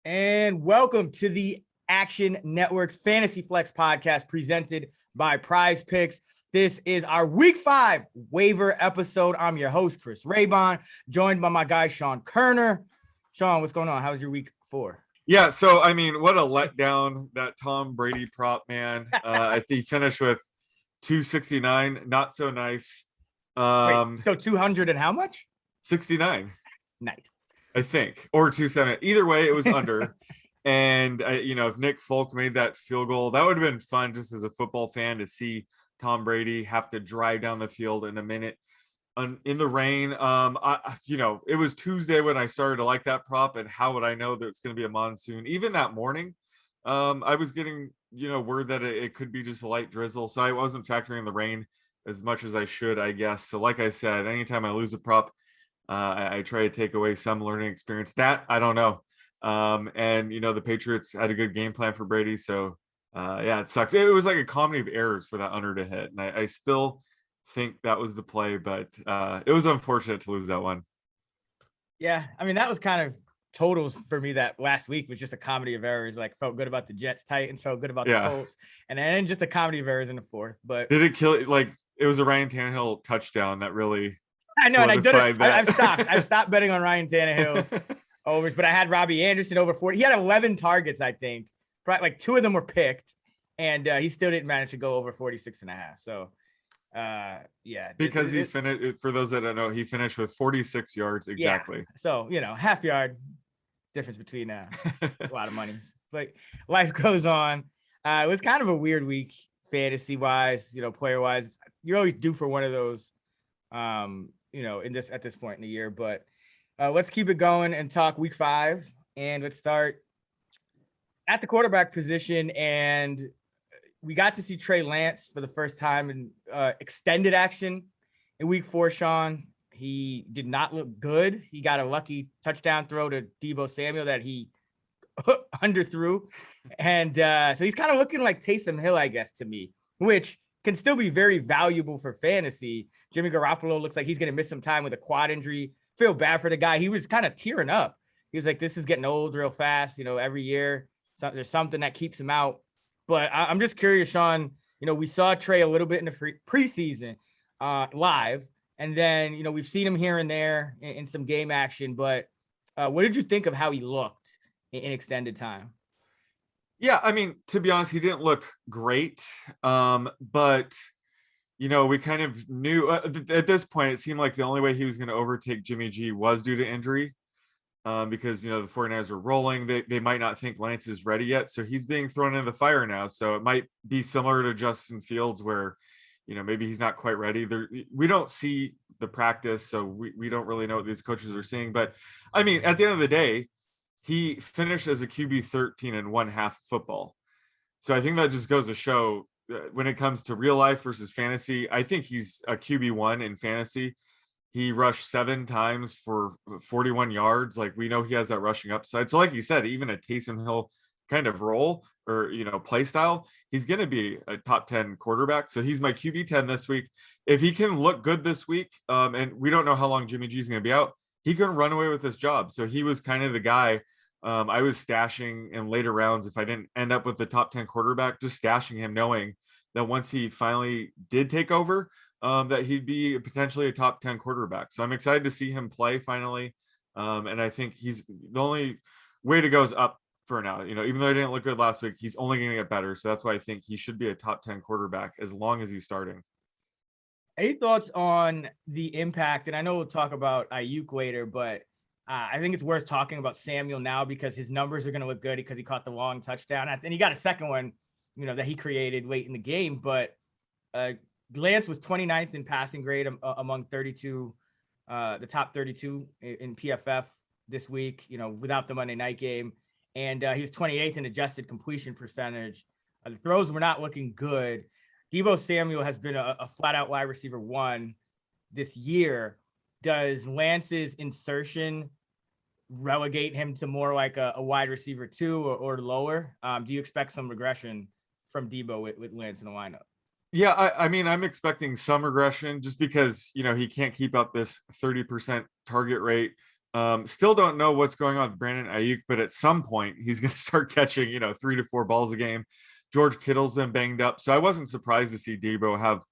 And welcome to the Action Network's Fantasy Flex podcast presented by PrizePicks. This is our week 5 waiver episode. I'm your host, Chris Raybon, joined by my guy, Sean Koerner. Sean, what's going on? How was your week 4? Yeah, so, I mean, what a letdown, that Tom Brady prop, man. I think he finished with 269. Not so nice. Wait, so 200 and how much? 69. Nice. I think, or 270. Either way, it was under. And, if Nick Folk made that field goal, that would have been fun just as a football fan to see Tom Brady have to drive down the field in a minute in the rain. It was Tuesday when I started to like that prop, and how would I know that it's going to be a monsoon? Even that morning, I was getting, word that it could be just a light drizzle. So I wasn't factoring the rain as much as I should, I guess. So like I said, anytime I lose a prop, I try to take away some learning experience. That I don't know. The Patriots had a good game plan for Brady. So it sucks. It was like a comedy of errors for that under to hit. And I still think that was the play, but it was unfortunate to lose that one. Yeah, I mean, that was kind of totals for me. That last week was just a comedy of errors. Like, felt good about the Jets, Titans, felt good about the Colts, and then just a comedy of errers in the fourth. But did it kill? Like, it was a Ryan Tannehill touchdown that really. I know, and I did it. I've stopped betting on Ryan Tannehill overs, but I had Robbie Anderson over 40. He had 11 targets, I think. Probably like 2 of them were picked, and he still didn't manage to go over 46.5. So. Because he finished, for those that don't know, he finished with 46 yards exactly. Yeah. So half yard difference between a lot of money, but life goes on. It was kind of a weird week fantasy wise, player wise. You're always due for one of those at this point in the year, but let's keep it going and talk week 5, and let's start at the quarterback position. And we got to see Trey Lance for the first time in extended action in week 4, Sean. He did not look good. He got a lucky touchdown throw to Deebo Samuel that he underthrew. And so he's kind of looking like Taysom Hill, I guess, to me, which can still be very valuable for fantasy. Jimmy Garoppolo looks like he's going to miss some time with a quad injury. Feel bad for the guy. He was kind of tearing up. He was like, this is getting old real fast. Every year there's something that keeps him out. But I'm just curious, Sean, we saw Trey a little bit in the preseason live, and then, we've seen him here and there in some game action. But what did you think of how he looked in extended time? Yeah, I mean, to be honest, he didn't look great. But, we kind of knew at this point, it seemed like the only way he was going to overtake Jimmy G was due to injury. Because, the 49ers are rolling. They might not think Lance is ready yet. So he's being thrown in the fire now. So it might be similar to Justin Fields where, maybe he's not quite ready. We don't see the practice, so we don't really know what these coaches are seeing. But, I mean, at the end of the day, he finished as a QB 13 in 1/2 football. So I think that just goes to show when it comes to real life versus fantasy, I think he's a QB1 in fantasy. He rushed 7 times for 41 yards. Like, we know he has that rushing upside. So like you said, even a Taysom Hill kind of role or, play style, he's going to be a top 10 quarterback. So he's my QB 10 this week. If he can look good this week, and we don't know how long Jimmy G is going to be out, he can run away with this job. So he was kind of the guy I was stashing in later rounds. If I didn't end up with the top 10 quarterback, just stashing him, knowing that once he finally did take over, that he'd be potentially a top 10 quarterback. So I'm excited to see him play finally. And I think he's the only way to go is up for now. Even though he didn't look good last week, he's only going to get better. So that's why I think he should be a top 10 quarterback as long as he's starting. Any thoughts on the impact? And I know we'll talk about Ayuk later, but I think it's worth talking about Samuel now because his numbers are going to look good because he caught the long touchdown. And he got a second one, that he created late in the game. But Lance was 29th in passing grade among 32, the top 32 in PFF this week, without the Monday night game. And he was 28th in adjusted completion percentage. The throws were not looking good. Deebo Samuel has been a flat out wide receiver 1 this year. Does Lance's insertion relegate him to more like a wide receiver 2 or lower? Do you expect some regression from Deebo with Lance in the lineup? Yeah, I mean, I'm expecting some regression just because, he can't keep up this 30% target rate. Still don't know what's going on with Brandon Ayuk, but at some point he's going to start catching, 3 to 4 balls a game. George Kittle's been banged up, so I wasn't surprised to see Debo have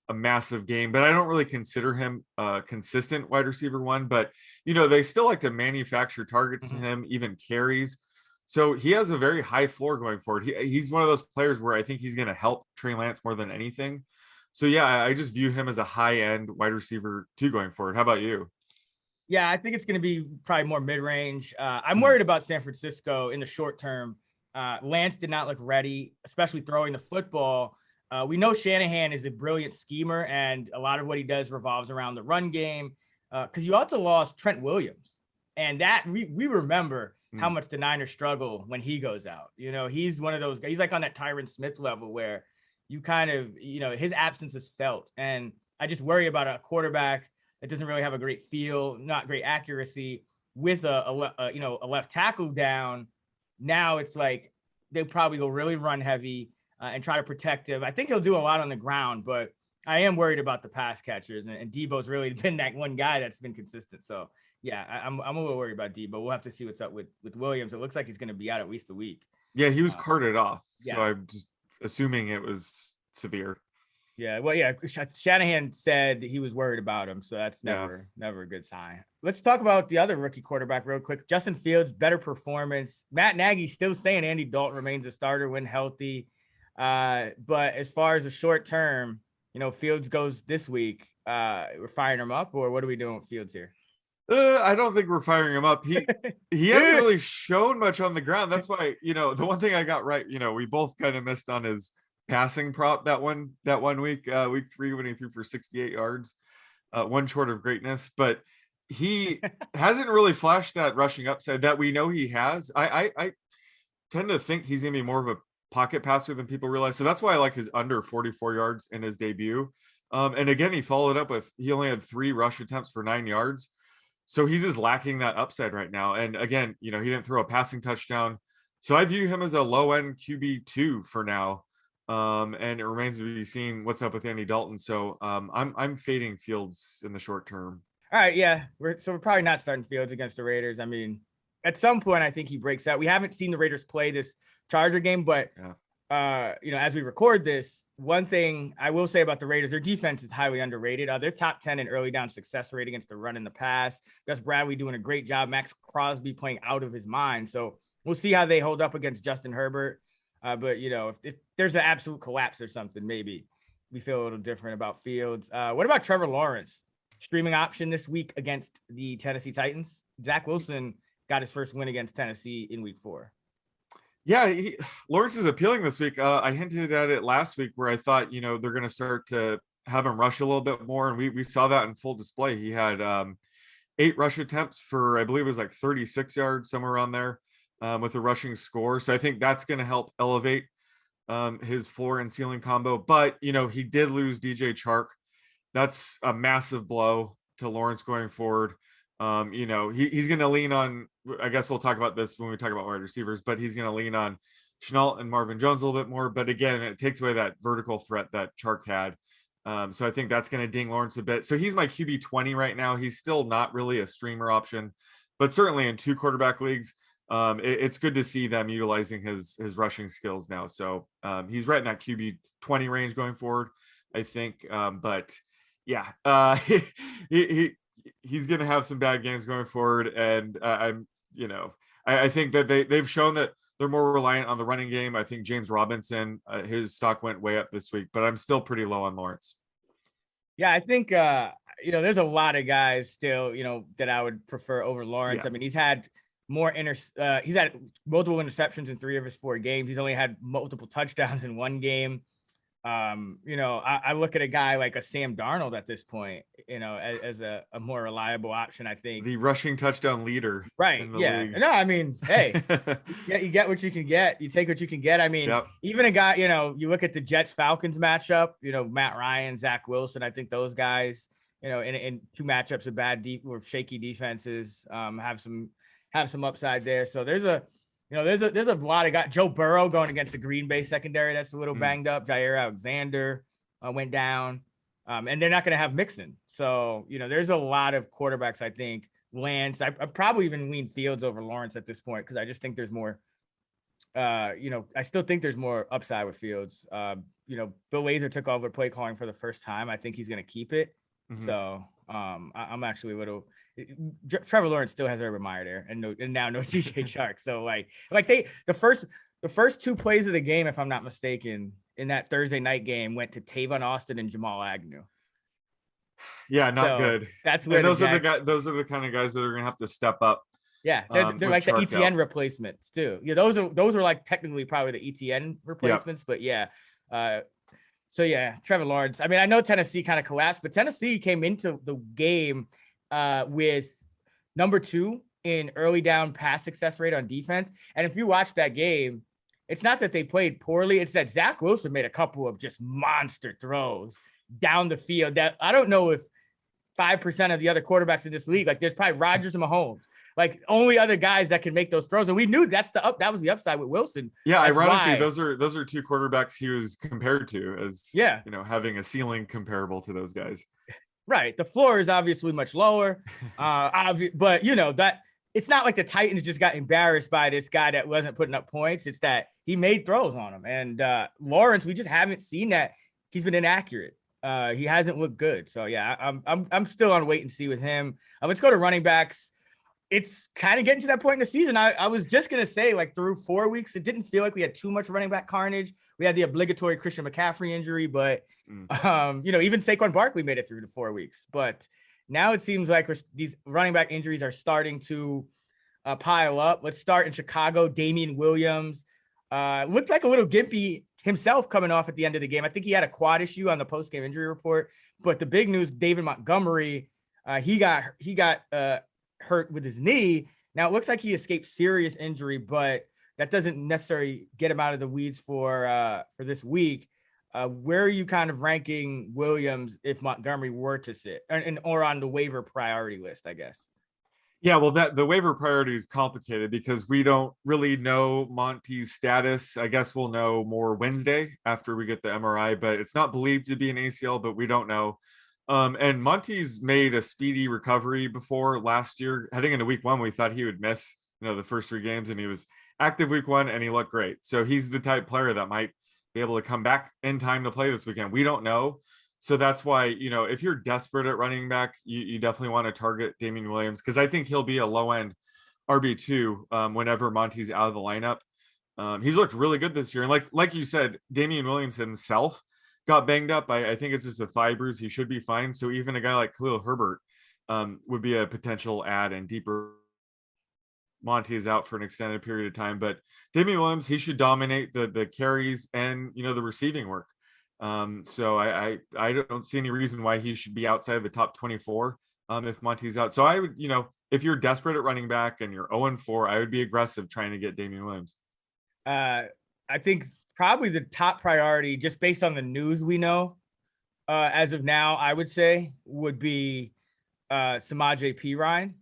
a massive game, but I don't really consider him a consistent wide receiver one. But they still like to manufacture targets to him, even carries. So he has a very high floor going forward. He's one of those players where I think he's going to help Trey Lance more than anything. So yeah, I just view him as a high end wide receiver too going forward. How about you? Yeah, I think it's going to be probably more mid-range. I'm worried about San Francisco in the short term. Lance did not look ready, especially throwing the football. We know Shanahan is a brilliant schemer, and a lot of what he does revolves around the run game. Because you also lost Trent Williams, and that we remember how much the Niners struggle when he goes out. He's one of those guys. He's like on that Tyron Smith level where you kind of, his absence is felt. And I just worry about a quarterback that doesn't really have a great feel, not great accuracy with a left tackle down. Now it's like they'll probably go really run heavy and try to protect him. I think he'll do a lot on the ground, but I am worried about the pass catchers, and Debo's really been that one guy that's been consistent. So yeah, I'm a little worried about Debo. We'll have to see what's up with Williams. It looks like he's going to be out at least a week. Yeah, he was carted off, yeah. So I'm just assuming it was severe. Yeah, well, yeah, Shanahan said he was worried about him, so that's never a good sign. Let's talk about the other rookie quarterback real quick. Justin Fields, better performance. Matt Nagy still saying Andy Dalton remains a starter when healthy. But as far as the short term, Fields goes this week. We're firing him up, or what are we doing with Fields here? I don't think we're firing him up. He hasn't really shown much on the ground. That's why, the one thing I got right, we both kind of missed on his passing prop that one week, week 3, when he threw for 68 yards, one short of greatness. But he hasn't really flashed that rushing upside that we know he has. I tend to think he's gonna be more of a pocket passer than people realize. So that's why I like his under 44 yards in his debut. And again, he followed up with, he only had 3 rush attempts for 9 yards. So he's just lacking that upside right now. And again, he didn't throw a passing touchdown. So I view him as a low end QB2 for now. And it remains to be seen what's up with Andy Dalton. So I'm fading Fields in the short term. All right, yeah. We're probably not starting Fields against the Raiders. I mean, at some point I think he breaks out. We haven't seen the Raiders play this Charger game, but as we record this, one thing I will say about the Raiders, their defense is highly underrated. They're top 10 in early down success rate against the run in the pass. Gus Bradley doing a great job. Max Crosby playing out of his mind. So we'll see how they hold up against Justin Herbert. But if there's an absolute collapse or something, maybe we feel a little different about Fields. What about Trevor Lawrence? Streaming option this week against the Tennessee Titans. Zach Wilson got his first win against Tennessee in week 4. Yeah, Lawrence is appealing this week. I hinted at it last week where I thought, they're going to start to have him rush a little bit more. And we saw that in full display. He had 8 rush attempts for, I believe it was like 36 yards, somewhere around there, with a rushing score. So I think that's going to help elevate his floor and ceiling combo. But, he did lose DJ Chark. That's a massive blow to Lawrence going forward. He's going to lean on, I guess we'll talk about this when we talk about wide receivers, but he's going to lean on Shenault and Marvin Jones a little bit more. But again, it takes away that vertical threat that Chark had. So I think that's going to ding Lawrence a bit. So he's my QB 20 right now. He's still not really a streamer option, but certainly in 2 quarterback leagues, it's good to see them utilizing his rushing skills now. So he's right in that QB 20 range going forward, I think. But yeah, he's going to have some bad games going forward. And I think that they've shown that they're more reliant on the running game. I think James Robinson, his stock went way up this week, but I'm still pretty low on Lawrence. Yeah, I think, there's a lot of guys still, that I would prefer over Lawrence. Yeah. I mean, he's had he's had multiple interceptions in 3 of his 4 games. He's only had multiple touchdowns in 1 game. I look at a guy like a Sam Darnold at this point, as a more reliable option, I think. The rushing touchdown leader. Right. Yeah. League. No, I mean, hey, you get what you can get. You take what you can get. I mean, even a guy, you look at the Jets Falcons matchup, Matt Ryan, Zach Wilson. I think those guys, in 2 matchups of or shaky defenses, have some upside there. So there's a lot of guys. Joe Burrow going against the Green Bay secondary that's a little banged up. Jair Alexander went down, and they're not going to have Mixon. So there's a lot of quarterbacks I think Lance. I probably even lean Fields over Lawrence at this point because I just think there's more. I still think there's more upside with Fields. Bill Lazor took over play calling for the first time. I think he's going to keep it. Mhm. So I'm actually a little. Trevor Lawrence still has Urban Meyer there, and now no DJ Shark. So like the first two plays of the game, if I'm not mistaken, in that Thursday night game, went to Tavon Austin and Jamal Agnew. Yeah, not So good. that's where And those are the guys. Those are the kind of guys that are going to have to step up. Yeah, they're like the Chark ETN out. replacements too. Yeah, those are like technically probably the ETN replacements, but yeah. So yeah, Trevor Lawrence. I mean, I know Tennessee kind of collapsed, but Tennessee came into the game with number 2 in early down pass success rate on defense. And if you watch that game, it's not that they played poorly. It's that Zach Wilson made a couple of just monster throws down the field that I don't know if 5% of the other quarterbacks in this league, like there's probably Rodgers and Mahomes, like only other guys that can make those throws. And we knew that was the upside with Wilson. Yeah, That's ironically, why. those are two quarterbacks he was compared to as having a ceiling comparable to those guys. Right. The floor is obviously much lower. But that it's not like the Titans just got embarrassed by this guy that wasn't putting up points. It's that he made throws on him. And Lawrence, we just haven't seen that. He's been inaccurate. He hasn't looked good. So yeah, I'm still on wait and see with him. Let's go to running backs. It's kind of getting to that point in the season. I was just gonna say, like through 4 weeks, it didn't feel like we had too much running back carnage. We had the obligatory Christian McCaffrey injury, but even Saquon Barkley made it through the 4 weeks. But now it seems like these running back injuries are starting to pile up. Let's start in Chicago. Damian Williams looked like a little gimpy himself coming off at the end of the game. I think he had a quad issue on the post-game injury report. But the big news, David Montgomery, he got hurt with his knee. Now it looks like he escaped serious injury, but that doesn't necessarily get him out of the weeds for this week. Where are you kind of ranking Williams if Montgomery were to sit or on the waiver priority list, I guess? Yeah, well, the waiver priority is complicated because we don't really know Monty's status. I guess we'll know more Wednesday after we get the MRI, but it's not believed to be an ACL, but we don't know. And Monty's made a speedy recovery before last year. Heading into week 1, we thought he would miss, the first 3 games, and he was active week 1 and he looked great. So he's the type player that might be able to come back in time to play this weekend. We don't know. So that's why, if you're desperate at running back, you definitely want to target Damian Williams because I think he'll be a low end RB2 whenever Monty's out of the lineup. He's looked really good this year. And like you said, Damian Williams himself got banged up. I think it's just a thigh bruise. He should be fine. So even a guy like Khalil Herbert would be a potential add and deeper. Monty is out for an extended period of time, but Damian Williams, he should dominate the carries and, the receiving work. So I don't see any reason why he should be outside of the top 24 if Monty's out. So I would, if you're desperate at running back and you're 0-4, I would be aggressive trying to get Damian Williams. I think probably the top priority, just based on the news we know as of now, I would say would be Samaje Perine.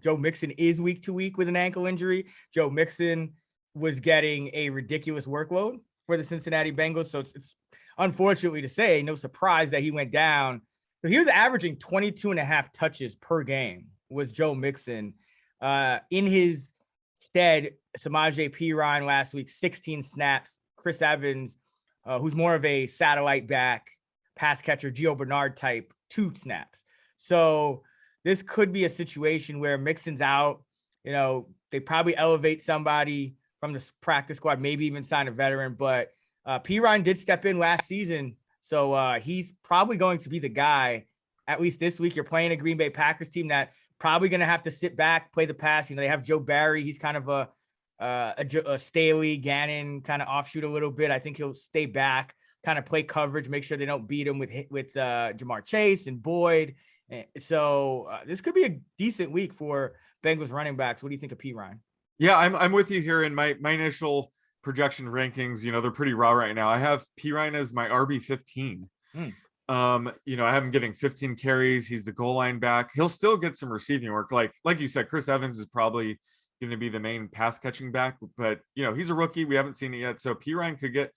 Joe Mixon is week to week with an ankle injury. Joe Mixon was getting a ridiculous workload for the Cincinnati Bengals. So it's unfortunately to say, no surprise that he went down. So he was averaging 22.5 touches per game was Joe Mixon. In his stead, Samaje Perine last week, 16 snaps. Chris Evans, who's more of a satellite back, pass catcher, Gio Bernard type, 2 snaps. So this could be a situation where Mixon's out. They probably elevate somebody from the practice squad, maybe even sign a veteran, but Perine did step in last season, so he's probably going to be the guy, at least this week. You're playing a Green Bay Packers team that probably going to have to sit back, play the pass. They have Joe Barry. He's kind of a Staley, Gannon kind of offshoot a little bit. I think he'll stay back, kind of play coverage, make sure they don't beat him with Jamar Chase and Boyd. So this could be a decent week for Bengals running backs. What do you think of Perine? Yeah, I'm with you here in my initial projection rankings. They're pretty raw right now. I have Perine as my RB15. I have him getting 15 carries. He's the goal line back. He'll still get some receiving work. Like you said, Chris Evans is probably going to be the main pass catching back, but he's a rookie. We haven't seen it yet. So Perine could get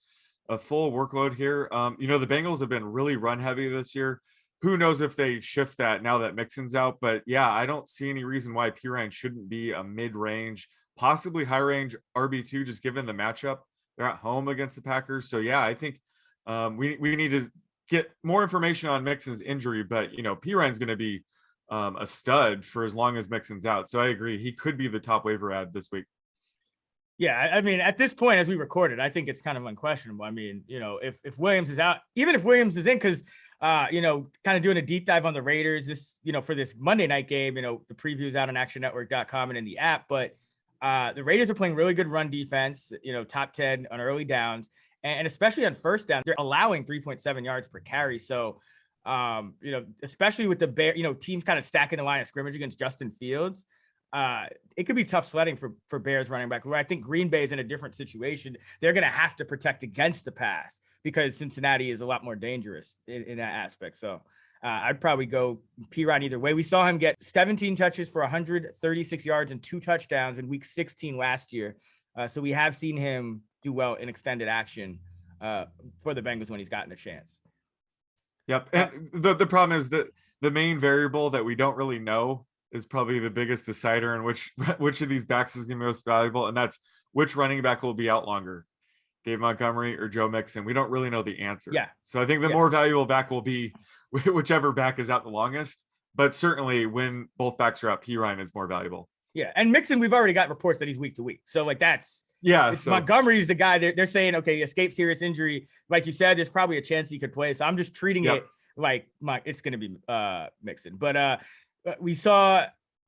a full workload here. The Bengals have been really run heavy this year. who knows if they shift that now that Mixon's out. But yeah, I don't see any reason why Pirine shouldn't be a mid-range, possibly high-range RB2, just given the matchup. They're at home against the Packers. So yeah, I think we need to get more information on Mixon's injury, but Pirine's going to be a stud for as long as Mixon's out. So I agree. He could be the top waiver ad this week. Yeah, I mean, at this point, as we recorded, I think it's kind of unquestionable. I mean, if Williams is out, even if Williams is in, because kind of doing a deep dive on the Raiders this, for this Monday night game, the preview is out on actionnetwork.com and in the app, but the Raiders are playing really good run defense, top 10 on early downs, and especially on first down, they're allowing 3.7 yards per carry. So, especially with the teams kind of stacking the line of scrimmage against Justin Fields, it could be tough sledding for Bears running back, where I think Green Bay is in a different situation. They're going to have to protect against the pass because Cincinnati is a lot more dangerous in that aspect. So I'd probably go Pirine either way. We saw him get 17 touches for 136 yards and 2 touchdowns in week 16 last year. So we have seen him do well in extended action for the Bengals when he's gotten a chance. Yep. And the problem is that the main variable that we don't really know is probably the biggest decider in which of these backs is going to be most valuable. And that's which running back will be out longer, Dave Montgomery or Joe Mixon. We don't really know the answer. Yeah. So I think the more valuable back will be whichever back is out the longest, but certainly when both backs are out, Pirine is more valuable. Yeah. And Mixon, we've already got reports that he's week to week. So so Montgomery's the guy they're saying, okay, he escaped serious injury. Like you said, there's probably a chance he could play. So I'm just treating it like it's going to be Mixon. But we saw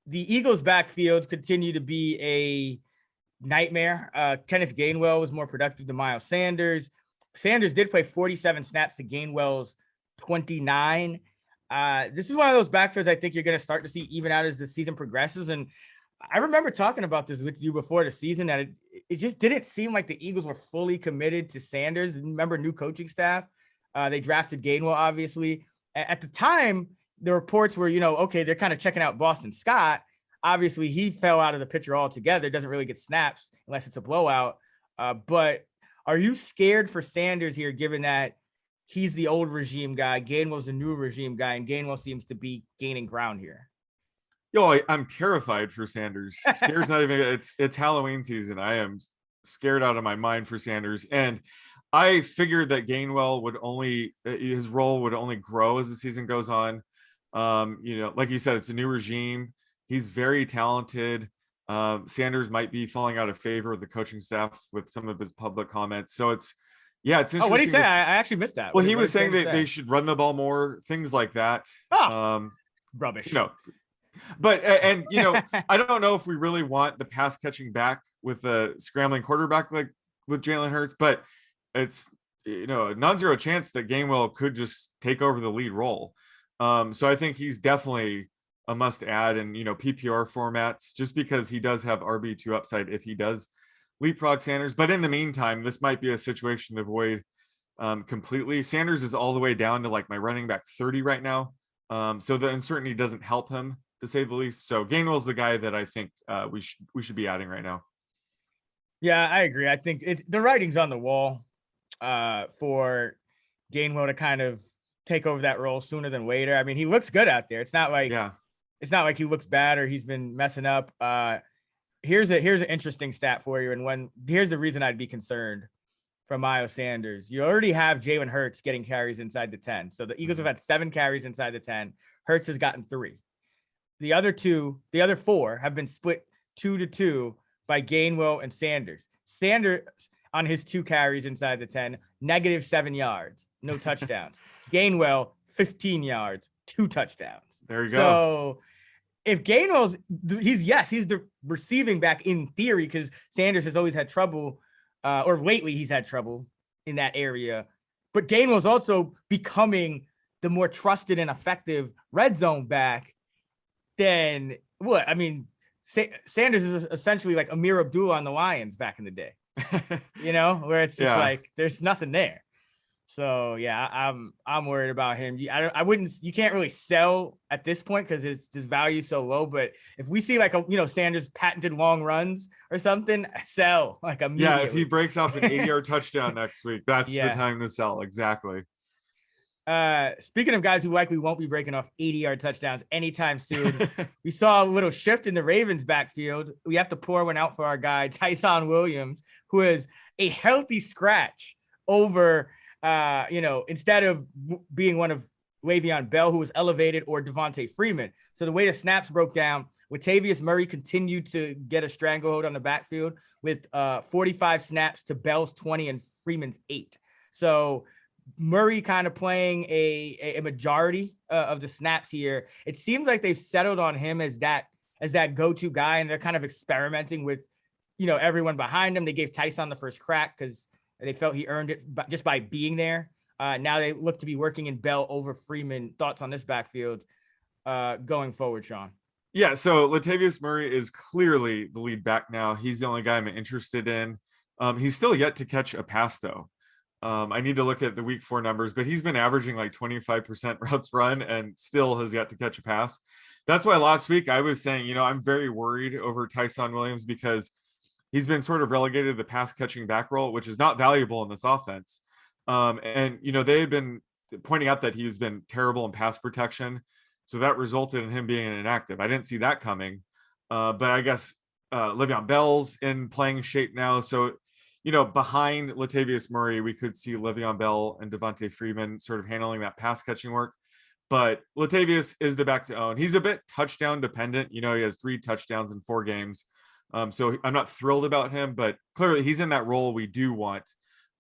the Eagles backfield continue to be a nightmare. Kenneth Gainwell was more productive than Miles Sanders. Sanders did play 47 snaps to Gainwell's 29. This is one of those backfields I think you're going to start to see even out as the season progresses. And I remember talking about this with you before the season, that it just didn't seem like the Eagles were fully committed to Sanders. Remember, new coaching staff. They drafted Gainwell, obviously. At the time, the reports were, okay, they're kind of checking out Boston Scott. Obviously, he fell out of the picture altogether. Doesn't really get snaps unless it's a blowout. But are you scared for Sanders here, given that he's the old regime guy, Gainwell's the new regime guy, and Gainwell seems to be gaining ground here? I'm terrified for Sanders. Scared's not even, it's Halloween season. I am scared out of my mind for Sanders. And I figured that Gainwell his role would only grow as the season goes on. Like you said, it's a new regime. He's very talented. Sanders might be falling out of favor with the coaching staff with some of his public comments. So it's interesting. Oh, what did he say? I actually missed that. Well, he was saying that they should run the ball more, things like that. Rubbish. But I don't know if we really want the pass catching back with a scrambling quarterback like with Jalen Hurts, but it's a non-zero chance that Gainwell could just take over the lead role. So I think he's definitely a must add in PPR formats, just because he does have RB2 upside if he does leapfrog Sanders. But in the meantime, this might be a situation to avoid completely. Sanders is all the way down to like my running back 30 right now. So the uncertainty doesn't help him, to say the least. So Gainwell's the guy that I think we should be adding right now. Yeah, I agree. I think the writing's on the wall for Gainwell to kind of take over that role sooner than later. I mean, he looks good out there. It's not like he looks bad or he's been messing up. Here's an interesting stat for you. And here's the reason I'd be concerned for Miles Sanders. You already have Jalen Hurts getting carries inside the 10. So the Eagles have had 7 carries inside the 10. Hurts has gotten 3. The other 4 have been split 2-2 by Gainwell and Sanders. Sanders on his 2 carries inside the 10, -7 yards, no touchdowns. Gainwell, 15 yards, 2 touchdowns. There you go. So if Gainwell's, he's the receiving back in theory, because Sanders has always had trouble, or lately he's had trouble in that area. But Gainwell's also becoming the more trusted and effective red zone back than what? I mean, Sanders is essentially like Amir Abdullah on the Lions back in the day, where it's just like there's nothing there. So yeah, I'm worried about him. You can't really sell at this point because his value is so low. But if we see like Sanders patented long runs or something, sell like immediately. Yeah, if he breaks off an 80-yard touchdown next week, that's the time to sell. Exactly. Speaking of guys who likely won't be breaking off 80-yard touchdowns anytime soon, we saw a little shift in the Ravens backfield. We have to pour one out for our guy, Tyson Williams, who is a healthy scratch over, instead of being one of Le'Veon Bell, who was elevated, or Devontae Freeman. So the way the snaps broke down, Latavius Murray continued to get a stranglehold on the backfield with 45 snaps to Bell's 20 and Freeman's 8. So Murray kind of playing a majority of the snaps here. It seems like they've settled on him as that go-to guy, and they're kind of experimenting with, everyone behind him. They gave Tyson the first crack because they felt he earned it just by being there. Now they look to be working in Bell over Freeman. Thoughts on this backfield going forward, Sean? Yeah, so Latavius Murray is clearly the lead back now. He's the only guy I'm interested in. He's still yet to catch a pass, though. I need to look at the week 4 numbers, but he's been averaging like 25% routes run and still has yet to catch a pass. That's why last week I was saying, I'm very worried over Tyson Williams because he's been sort of relegated to the pass catching back role, which is not valuable in this offense. And they had been pointing out that he's been terrible in pass protection. So that resulted in him being inactive. I didn't see that coming. But I guess Le'Veon Bell's in playing shape now. So, behind Latavius Murray, we could see Le'Veon Bell and Devontae Freeman sort of handling that pass catching work. But Latavius is the back to own. He's a bit touchdown dependent. He has 3 touchdowns in 4 games. So I'm not thrilled about him, but clearly he's in that role we do want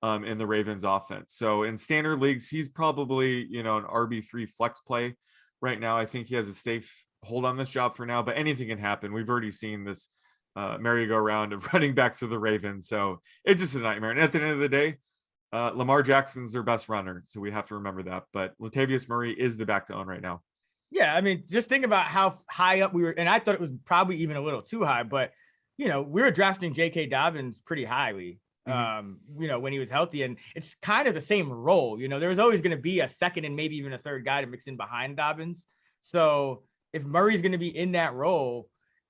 in the Ravens offense. So in standard leagues, he's probably, an RB3 flex play right now. I think he has a safe hold on this job for now, but anything can happen. We've already seen this merry-go-round of running backs to the Ravens. So it's just a nightmare. And at the end of the day, Lamar Jackson's their best runner. So we have to remember that. But Latavius Murray is the back to own right now. Yeah, I mean, just think about how high up we were. And I thought it was probably even a little too high. But, we were drafting J.K. Dobbins pretty highly, when he was healthy. And it's kind of the same role. There was always going to be a second and maybe even a third guy to mix in behind Dobbins. So if Murray's going to be in that role,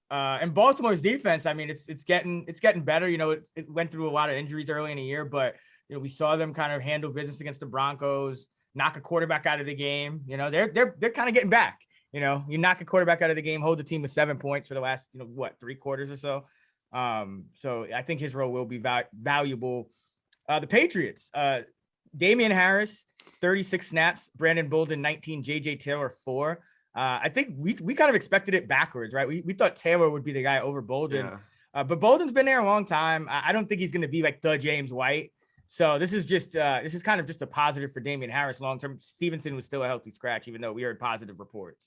and Baltimore's defense, I mean, it's getting better. It went through a lot of injuries early in the year, but we saw them kind of handle business against the Broncos, knock a quarterback out of the game. They're kind of getting back. You knock a quarterback out of the game, hold the team with 7 points for the last 3 quarters or so. So I think his role will be valuable. The Patriots, Damian Harris, 36 snaps, Brandon Bolden, 19, JJ Taylor, 4. I think we kind of expected it backwards, right? We thought Taylor would be the guy over Bolden, but Bolden's been there a long time. I don't think he's going to be like the James White. So this is kind of just a positive for Damian Harris long-term. Stevenson was still a healthy scratch, even though we heard positive reports.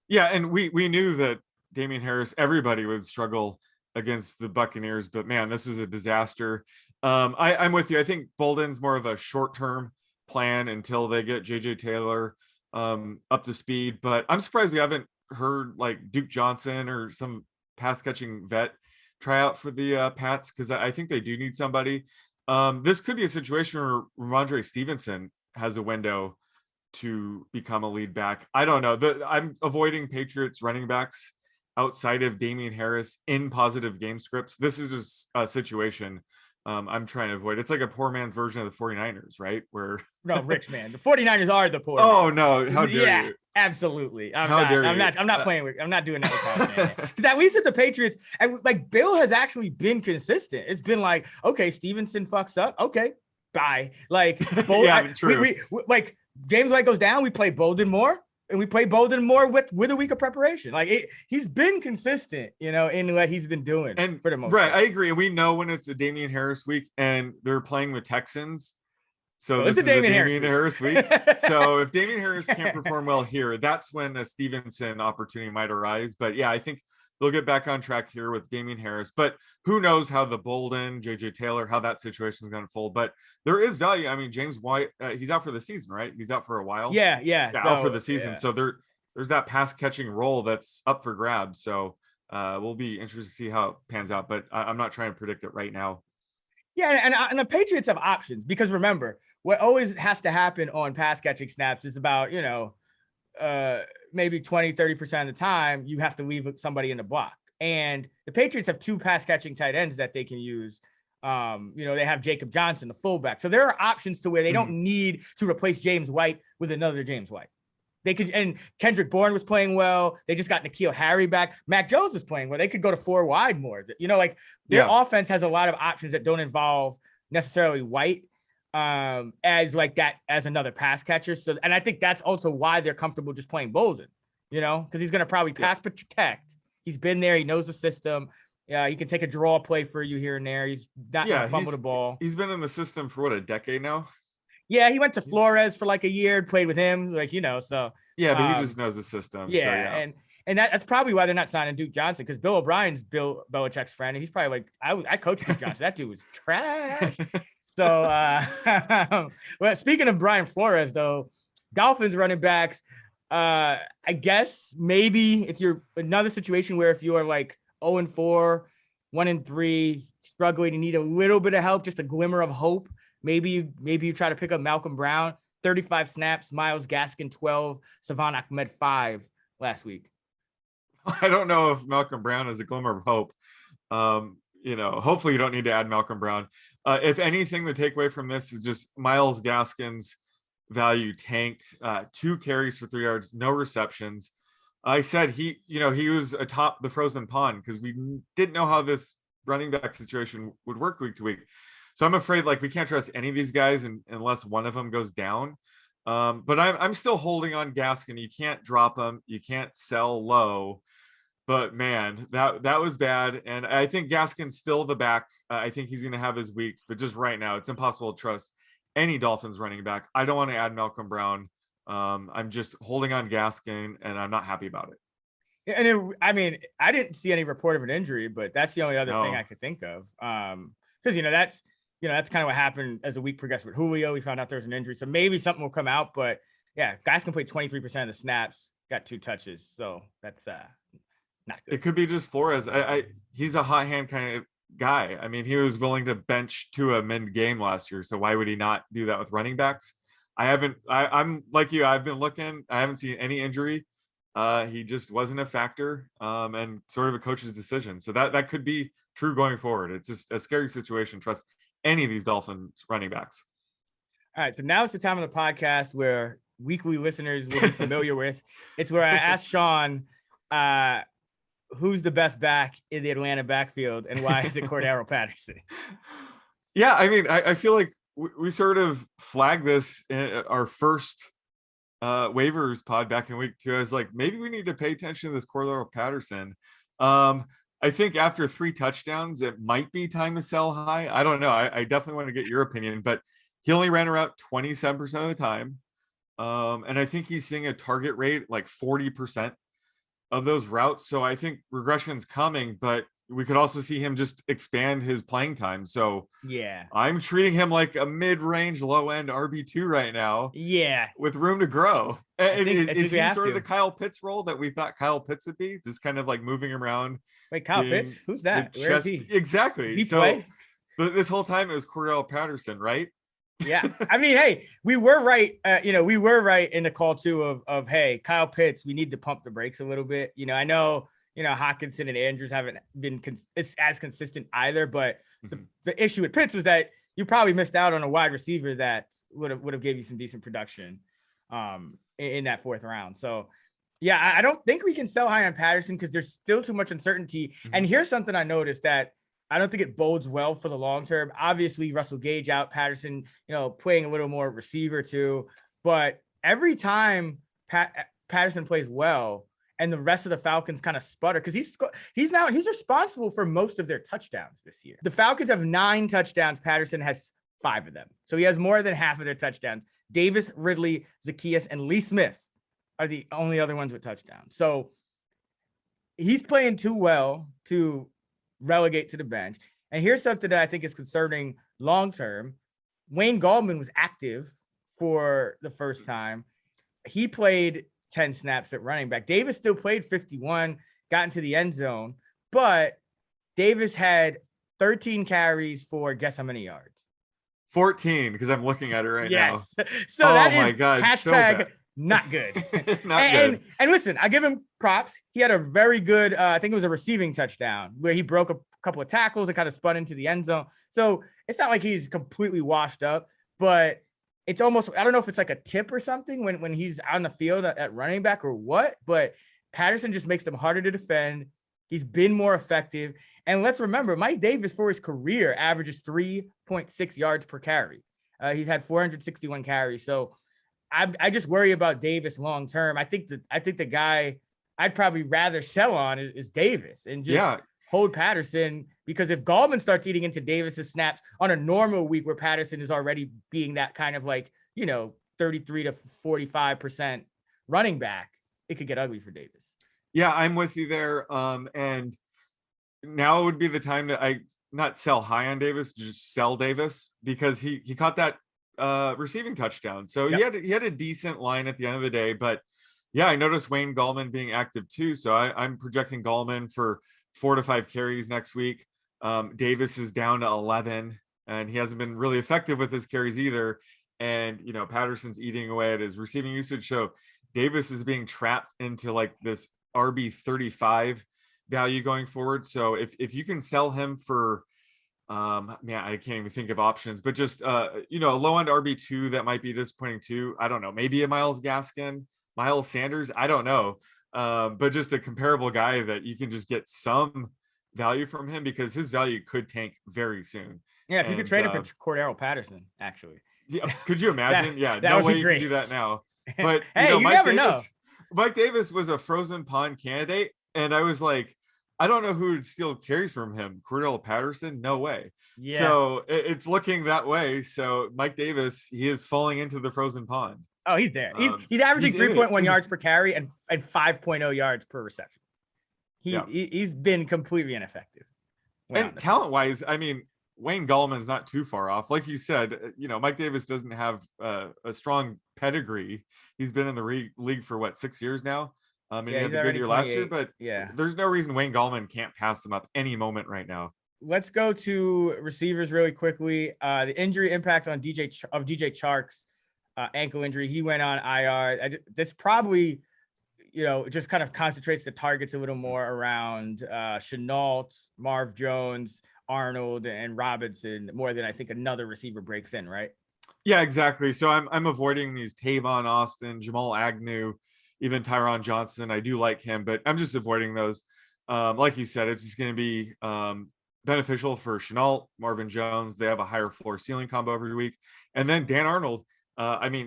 Yeah. And we knew that Damian Harris, everybody would struggle against the Buccaneers, but man, this is a disaster. I'm with you. I think Bolden's more of a short-term plan until they get JJ Taylor up to speed, but I'm surprised we haven't heard like Duke Johnson or some pass catching vet try out for the Pats, because I think they do need somebody. This could be a situation where Ramondre Stevenson has a window to become a lead back. I don't know. I'm avoiding Patriots running backs outside of Damian Harris in positive game scripts. This is just a situation I'm trying to avoid. It's like a poor man's version of the 49ers, right? Where no, rich man. The 49ers are the poor. Oh man. No, how dare you? Absolutely. I'm not playing with. I'm not doing that with Kyle. Because at least at the Patriots, and like Bill has actually been consistent. It's been like, okay, Stevenson fucks up. Okay, bye. Like, true. We like James White goes down. We play Bolden more. And we play Bolden more with a week of preparation. Like he's been consistent, in what he's been doing. And for the most part. I agree. We know when it's a Damian Harris week and they're playing the Texans. So this is a Damian Harris week. So if Damian Harris can't perform well here, that's when a Stevenson opportunity might arise. But yeah, I think they'll get back on track here with Damian Harris. But who knows how the Bolden, JJ Taylor, how that situation is going to unfold. But there is value. I mean, James White, he's out for the season, right? He's out for a while. Yeah. Out for the season. Yeah. So there's that pass catching role that's up for grabs. So we'll be interested to see how it pans out. But I'm not trying to predict it right now. Yeah, and the Patriots have options, because remember, what always has to happen on pass catching snaps is about, maybe 20-30% of the time you have to leave somebody in the block. And the Patriots have 2 pass catching tight ends that they can use They have Jacob Johnson, the fullback. So there are options to where they don't need to replace James White with another James White. They could, and Kendrick Bourne was playing well. They just got N'Keal Harry back. Mac Jones is playing well. They could go to 4 wide more. Their offense has a lot of options that don't involve necessarily White as another pass catcher. So, and I think that's also why they're comfortable just playing Bolden, because he's going to probably pass protect. He's been there. He knows the system. Yeah, he can take a draw play for you here and there. He's not going to fumble the ball. He's been in the system for a decade now? Yeah, he went to Flores for like a year, played with him, so. Yeah, but he just knows the system. Yeah, so, and that's probably why they're not signing Duke Johnson, because Bill O'Brien's Bill Belichick's friend, and he's probably like, I coached Duke Johnson. That dude was trash. So, well, speaking of Brian Flores, though, Dolphins running backs, I guess maybe if you're another situation where if you're like 0-4, 1-3, struggling, you need a little bit of help, just a glimmer of hope. Maybe you try to pick up Malcolm Brown, 35 snaps, Myles Gaskin 12, Savon Ahmed 5 last week. I don't know if Malcolm Brown is a glimmer of hope. Hopefully you don't need to add Malcolm Brown. If anything, the takeaway from this is just Myles Gaskin's value tanked. 2 carries for 3 yards, no receptions. I said he was atop the frozen pond because we didn't know how this running back situation would work week to week. So I'm afraid we can't trust any of these guys unless one of them goes down. But I'm still holding on Gaskin. You can't drop him. You can't sell low. But man, that was bad. And I think Gaskin's still the back. I think he's going to have his weeks. But just right now, it's impossible to trust any Dolphins running back. I don't want to add Malcolm Brown. I'm just holding on Gaskin, and I'm not happy about it. And I didn't see any report of an injury, but that's the only other thing I could think of. Because that's kind of what happened as the week progressed with Julio. We found out there was an injury, so maybe something will come out. But yeah, guys can play 23% of the snaps, got 2 touches, so that's not good. It could be just Flores. He's a hot hand kind of guy. I mean, he was willing to bench Tua mid-game last year, so why would he not do that with running backs? I'm like you. I've been looking. I haven't seen any injury. He just wasn't a factor, and sort of a coach's decision. So that could be true going forward. It's just a scary situation. Trust any of these Dolphins running backs. All right, so now it's the time of the podcast where weekly listeners will be familiar with. It's where I ask Sean, who's the best back in the Atlanta backfield, and why is it Cordero Patterson? Yeah, I feel like we sort of flagged this in our first waivers pod back in week 2. I was like, maybe we need to pay attention to this Cordero Patterson. I think after 3 touchdowns, it might be time to sell high. I don't know. I definitely want to get your opinion, but he only ran around 27% of the time. And I think he's seeing a target rate like 40% of those routes. So I think regression's coming, but we could also see him just expand his playing time. So yeah, I'm treating him like a mid-range, low-end RB2 right now. Yeah, with room to grow. Is he sort of the Kyle Pitts role that we thought Kyle Pitts would be? Just kind of like moving around. Wait, Kyle Pitts? Who's that? Where is he? Exactly. He play? But this whole time it was Cordell Patterson, right? Yeah. Hey, we were right. We were right in the call too of hey, Kyle Pitts, we need to pump the brakes a little bit. I know, Hawkinson and Andrews haven't been as consistent either, but the issue with Pitts was that you probably missed out on a wide receiver that would have gave you some decent production in that 4th round. So yeah, I don't think we can sell high on Patterson because there's still too much uncertainty. Mm-hmm. And here's something I noticed that I don't think it bodes well for the long term. Obviously, Russell Gage out, Patterson, playing a little more receiver too. But every time Patterson plays well and the rest of the Falcons kind of sputter, because he's responsible for most of their touchdowns this year. The Falcons have 9 touchdowns. Patterson has 5 of them. So he has more than half of their touchdowns. Davis, Ridley, Zacchaeus, and Lee Smith are the only other ones with touchdowns. So he's playing too well to relegate to the bench. And here's something that I think is concerning long-term. Wayne Gallman was active for the first time. He played 10 snaps at running back. Davis still played 51, got into the end zone, but Davis had 13 carries for guess how many yards? 14, because I'm looking at it right now. So that is my God, hashtag not good. Good. And listen, I give him props. He had a very good, I think it was a receiving touchdown where he broke couple of tackles and kind of spun into the end zone. So it's not like he's completely washed up, but it's almost, I don't know if it's like a tip or something when he's on the field at running back or what, but Patterson just makes them harder to defend. He's been more effective. And let's remember, Mike Davis for his career averages 3.6 yards per carry. He's had 461 carries. So I just worry about Davis long term. I think the guy I'd probably rather sell on is Davis and just hold Patterson, because if Gallman starts eating into Davis's snaps on a normal week where Patterson is already being that kind of 33 to 45% running back, it could get ugly for Davis. Yeah, I'm with you there. And now would be the time that I not sell high on Davis, just sell Davis, because he caught that receiving touchdown. So he had a decent line at the end of the day. But yeah, I noticed Wayne Gallman being active too. So I'm projecting Gallman for 4 to 5 carries next week. Davis is down to 11, and he hasn't been really effective with his carries either. And Patterson's eating away at his receiving usage. So Davis is being trapped into this RB 35 value going forward. So if you can sell him for I can't even think of options, but just a low end RB2 that might be disappointing too. I don't know, maybe a Myles Gaskin, Miles Sanders, I don't know. But just a comparable guy that you can just get some value from him, because his value could tank very soon. Yeah, if you could trade it for Cordero Patterson, actually. Yeah, could you imagine? that no way you can do that now. But hey, you never know. Mike Davis was a frozen pond candidate, and I was like, I don't know who would steal carries from him. Cordell Patterson? No way. Yeah. So it's looking that way. So Mike Davis, he is falling into the frozen pond. Oh, he's there. He's averaging 3.1 yards per carry and 5.0 yards per reception. He's been completely ineffective. And talent-wise, I mean, Wayne Gallman is not too far off. Like you said, Mike Davis doesn't have a strong pedigree. He's been in the league for 6 years now. He had a good year last year, but there's no reason Wayne Gallman can't pass him up any moment right now. Let's go to receivers really quickly. The injury impact on DJ Chark's ankle injury. He went on IR. This probably, just kind of concentrates the targets a little more around Chenault, Marv Jones, Arnold, and Robinson more than I think another receiver breaks in, right? Yeah, exactly. So I'm avoiding these Tavon Austin, Jamal Agnew, even Tyron Johnson. I do like him, but I'm just avoiding those. Like you said, it's just going to be beneficial for Chenault, Marvin Jones. They have a higher floor ceiling combo every week. And then Dan Arnold,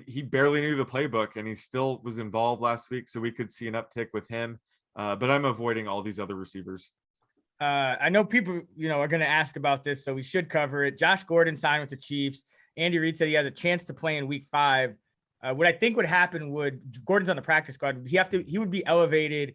he barely knew the playbook, and he still was involved last week. So we could see an uptick with him. But I'm avoiding all these other receivers. I know people, are going to ask about this, so we should cover it. Josh Gordon signed with the Chiefs. Andy Reid said he has a chance to play in week 5. What I think would happen Gordon's on the practice squad. He would be elevated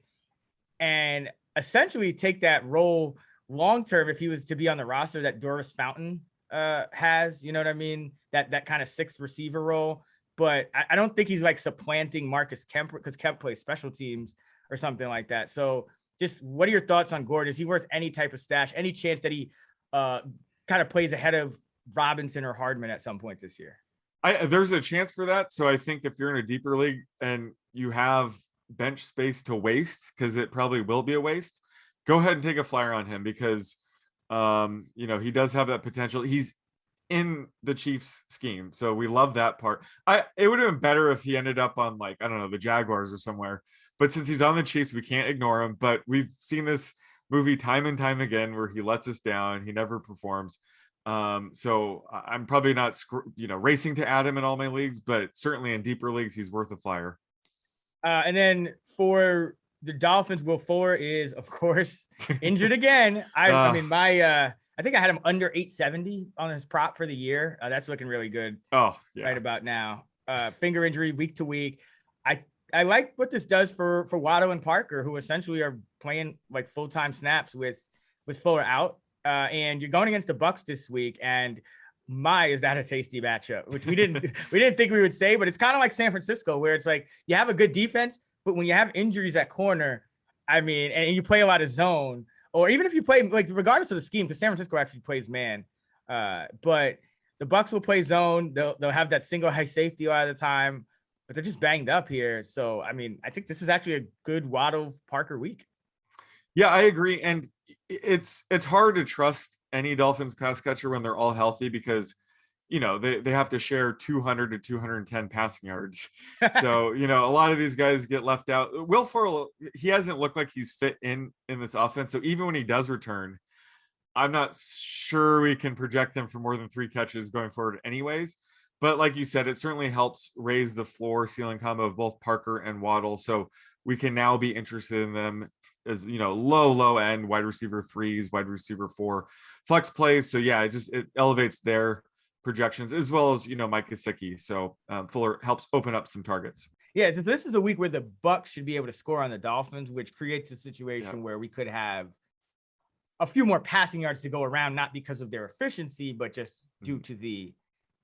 and essentially take that role long-term if he was to be on the roster that Doris Fountain has, you know what I mean? That kind of 6th receiver role. But I don't think he's supplanting Marcus Kemp, because Kemp plays special teams or something like that. So just what are your thoughts on Gordon? Is he worth any type of stash? Any chance that he kind of plays ahead of Robinson or Hardman at some point this year? There's a chance for that. So I think if you're in a deeper league and you have bench space to waste, because it probably will be a waste, go ahead and take a flyer on him, because he does have that potential. He's in the Chiefs scheme, so we love that part. It would have been better if he ended up on the Jaguars or somewhere, but since he's on the Chiefs, we can't ignore him. But we've seen this movie time and time again where he lets us down. He never performs. So I'm probably not racing to add him in all my leagues, but certainly in deeper leagues, he's worth a flyer. And then for the Dolphins, Will Fuller is, of course, injured again. I think I had him under 870 on his prop for the year. That's looking really good. Right about now. Finger injury week to week. I like what this does for Waddle and Parker, who essentially are playing full-time snaps with Fuller out. And you're going against the Bucs this week, and is that a tasty matchup, which we didn't think we would say, but it's kind of like San Francisco, where it's you have a good defense, but when you have injuries at corner, and you play a lot of zone, or even if you play regardless of the scheme, because San Francisco actually plays man, but the Bucs will play zone. They'll have that single high safety a lot of the time, but they're just banged up here. So I think this is actually a good Waddle Parker week. Yeah, I agree. And it's hard to trust any Dolphins pass catcher when they're all healthy because they have to share 200 to 210 passing yards. So a lot of these guys get left out. Will Ferrell, he hasn't looked like he's fit in this offense. So even when he does return, I'm not sure we can project him for more than 3 catches going forward anyways. But like you said, it certainly helps raise the floor ceiling combo of both Parker and Waddle. So we can now be interested in them as low end wide receiver 3s, wide receiver 4 flex plays. So yeah, it elevates their projections as well as Mike Gesicki. So Fuller helps open up some targets. Yeah, so this is a week where the Bucks should be able to score on the Dolphins, which creates a situation where we could have a few more passing yards to go around, not because of their efficiency, but just due to the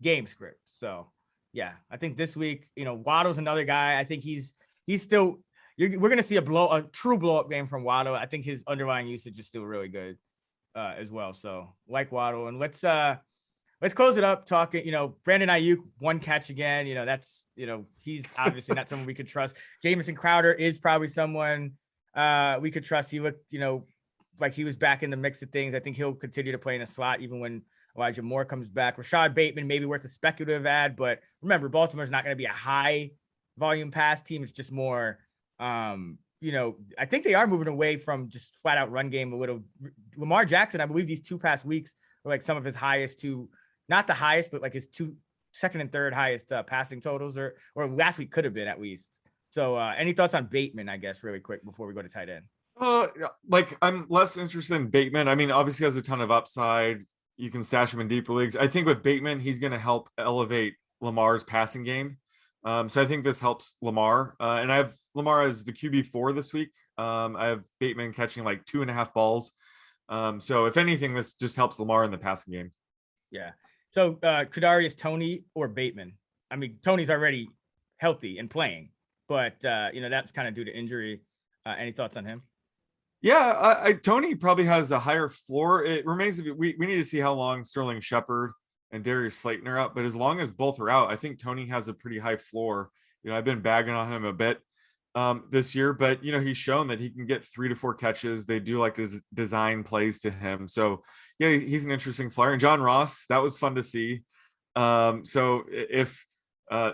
game script. So yeah, I think this week, Waddle's another guy. I think he's still, we're going to see a true blow up game from Waddle. I think his underlying usage is still really good as well. So like Waddle, and let's close it up talking, Brandon Ayuk, 1 catch again. That's, he's obviously not someone we could trust. Jamison Crowder is probably someone we could trust. He looked, like he was back in the mix of things. I think he'll continue to play in a slot even when Elijah Moore comes back. Rashad Bateman maybe worth a speculative ad, but remember, Baltimore's not going to be a high volume pass team. It's just more, I think they are moving away from just flat out run game a little. Lamar Jackson, I believe these 2 past weeks were like some of his highest not the highest, but like his 2 second and third highest passing totals, or last week could have been at least. So any thoughts on Bateman, I guess, really quick before we go to tight end? I'm less interested in Bateman. I mean, obviously has a ton of upside. You can stash him in deeper leagues. I think with Bateman, he's going to help elevate Lamar's passing game. So I think this helps Lamar. And I have Lamar as the QB4 this week. I have Bateman catching like 2.5 balls. So if anything, this just helps Lamar in the passing game. Yeah. So Kadarius Toney or Bateman? I mean, Tony's already healthy and playing, but that's kind of due to injury. Any thoughts on him? Yeah, Tony probably has a higher floor. It remains we need to see how long Sterling Shepard and Darius Slayton are out, but as long as both are out, I think Tony has a pretty high floor. I've been bagging on him a bit this year, but he's shown that he can get 3 to 4 catches. They do like to design plays to him. So yeah, he's an interesting flyer. And John Ross, that was fun to see. So if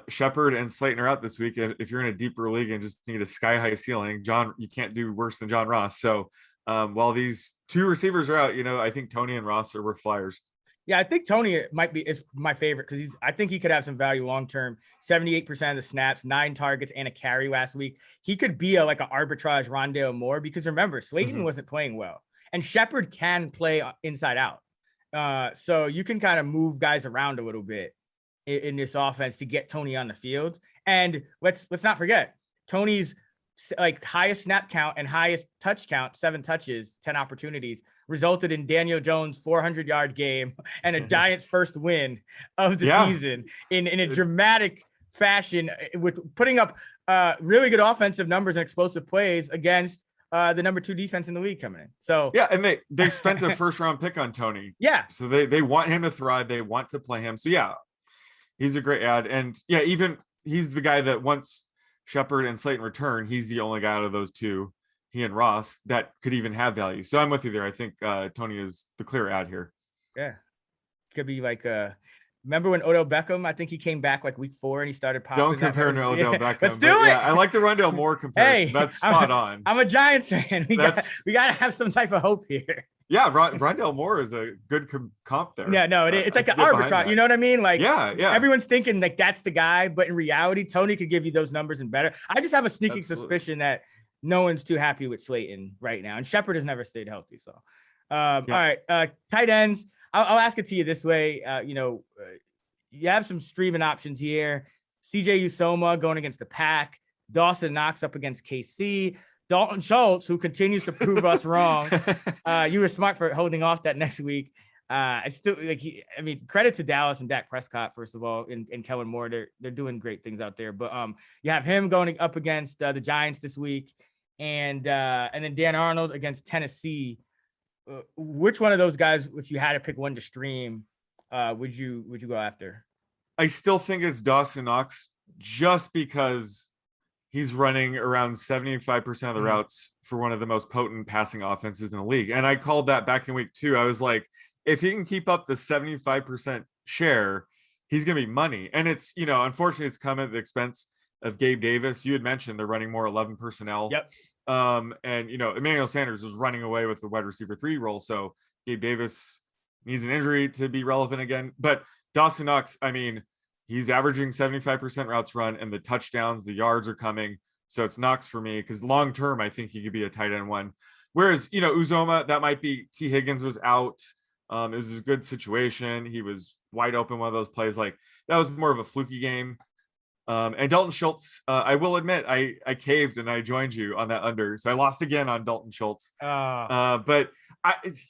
Shepard and Slayton are out this week, if you're in a deeper league and just need a sky high ceiling, you can't do worse than John Ross. So while these 2 receivers are out, I think Tony and Ross are worth flyers. Yeah, I think Tony is my favorite because I think he could have some value long term. 78% of the snaps, 9 targets, and a carry last week. He could be like an arbitrage Rondale Moore because remember, Slayton wasn't playing well, and Shepard can play inside out. So you can kind of move guys around a little bit in this offense to get Tony on the field. And let's not forget, Tony's like highest snap count and highest touch count, 7 touches, 10 opportunities, resulted in Daniel Jones' 400-yard game and a Giants' first win of the season in a dramatic fashion, with putting up really good offensive numbers and explosive plays against the number 2 defense in the league coming in. So yeah, and they spent a 1st-round pick on Tony. Yeah. So they want him to thrive. They want to play him. So yeah, he's a great ad. And yeah, even he's the guy that once Shepard and Slayton return, he's the only guy out of those 2, he and Ross, that could even have value. So I'm with you there. I think Tony is the clear ad here. Yeah. Could be like remember when Odell Beckham, I think he came back like week 4 and he started popping. Don't compare him to Odell Beckham. Let's do it. Yeah, I like the Rondale Moore comparison. Hey, that's spot on. I'm a Giants fan. We got to have some type of hope here. Yeah, Rondale Moore is a good comp there. Yeah, no, it's like an arbitrage. You know what I mean? Like, yeah. Everyone's thinking like that's the guy, but in reality, Tony could give you those numbers and better. I just have a sneaking suspicion that no one's too happy with Slayton right now, and Shepard has never stayed healthy. So, all right, tight ends. I'll ask it to you this way. You have some streaming options here. CJ Usoma going against the Pack. Dawson Knox up against KC. Dalton Schultz, who continues to prove us wrong. You were smart for holding off that next week. I still credit to Dallas and Dak Prescott, first of all, and Kellen Moore. They're doing great things out there. But you have him going up against the Giants this week, and then Dan Arnold against Tennessee. Which one of those guys, if you had to pick one to stream, would you go after? I still think it's Dawson Knox, just because he's running around 75% of the Mhm. routes for one of the most potent passing offenses in the league. And I called that back in week 2. I was like, if he can keep up the 75% share, he's going to be money. And it's, unfortunately, it's come at the expense of Gabe Davis. You had mentioned they're running more 11 personnel. Yep. And, Emmanuel Sanders is running away with the wide receiver 3 role. So Gabe Davis needs an injury to be relevant again. But Dawson Knox, I mean, he's averaging 75% routes run, and the touchdowns, the yards are coming. So it's Knox for me because long term, I think he could be a tight end 1. Whereas, Uzoma, that might be T. Higgins was out. It was a good situation. He was wide open one of those plays. Like that was more of a fluky game. And Dalton Schultz, I will admit, I caved and I joined you on that under. So I lost again on Dalton Schultz. But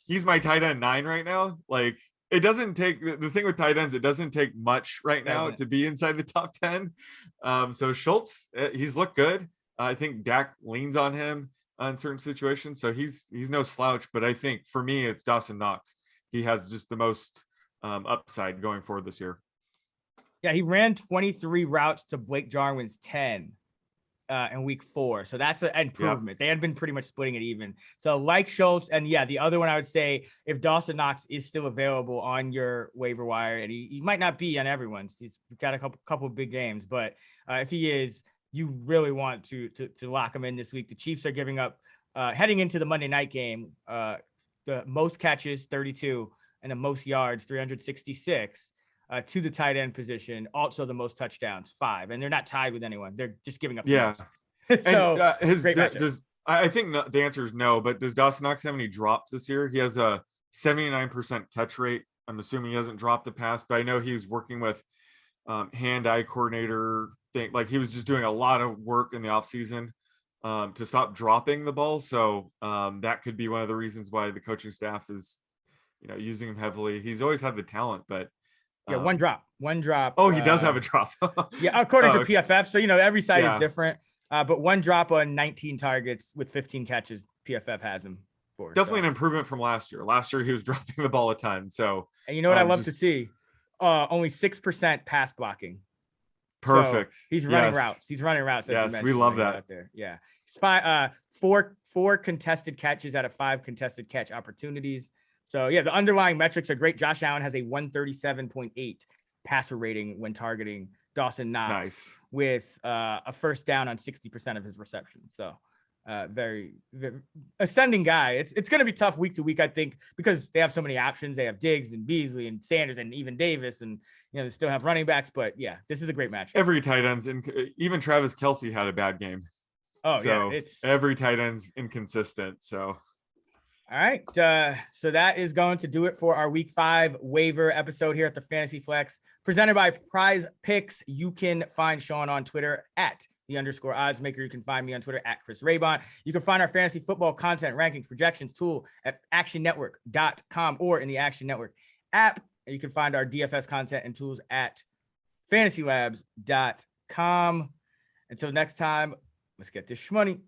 he's my tight end 9 right now. Like it doesn't take the thing with tight ends, it doesn't take much right now to be inside the top 10. So Schultz, he's looked good. I think Dak leans on him in certain situations. So he's no slouch, but I think for me, it's Dawson Knox. He has just the most upside going forward this year. Yeah, he ran 23 routes to Blake Jarwin's 10 in week 4. So that's an improvement. Yep. They had been pretty much splitting it even. So like Schultz, and yeah, the other one I would say, if Dawson Knox is still available on your waiver wire, and he might not be on everyone's, he's got a couple of big games, but if he is, you really want to lock him in this week. The Chiefs are giving up, heading into the Monday night game, the most catches, 32, and the most yards, 366. To the tight end position, also the most touchdowns, 5, and they're not tied with anyone. They're just giving up. Yeah. So I think the answer is no, but does Dawson Knox have any drops this year? He has a 79% touch rate. I'm assuming he hasn't dropped the pass, but I know he's working with hand-eye coordinator thing. Like he was just doing a lot of work in the offseason to stop dropping the ball. So that could be one of the reasons why the coaching staff is, using him heavily. He's always had the talent, but yeah, one drop. Oh, he does have a drop. Yeah, according to PFF. So, every site is different. But one drop on 19 targets with 15 catches, PFF has him for. Definitely an improvement from last year. Last year, he was dropping the ball a ton. So, and you know what I love to see? Only 6% pass blocking. Perfect. So he's running routes. He's running routes. Yes, we love that. Out there. Yeah. It's four contested catches out of 5 contested catch opportunities. So, yeah, the underlying metrics are great. Josh Allen has a 137.8 passer rating when targeting Dawson Knox with a first down on 60% of his receptions. So, very, very ascending guy. It's going to be tough week to week, I think, because they have so many options. They have Diggs and Beasley and Sanders and even Davis, and they still have running backs. But, yeah, this is a great match. Every tight end's even Travis Kelce had a bad game. Oh, so yeah. Every tight end's inconsistent. So. All right. So that is going to do it for our week 5 waiver episode here at the Fantasy Flex presented by PrizePicks. You can find Sean on Twitter at @_oddsmaker. You can find me on Twitter at Chris Raybon. You can find our fantasy football content, rankings, projections tool at actionnetwork.com or in the Action Network app. And you can find our DFS content and tools at FantasyLabs.com. Until next time, let's get this shmoney.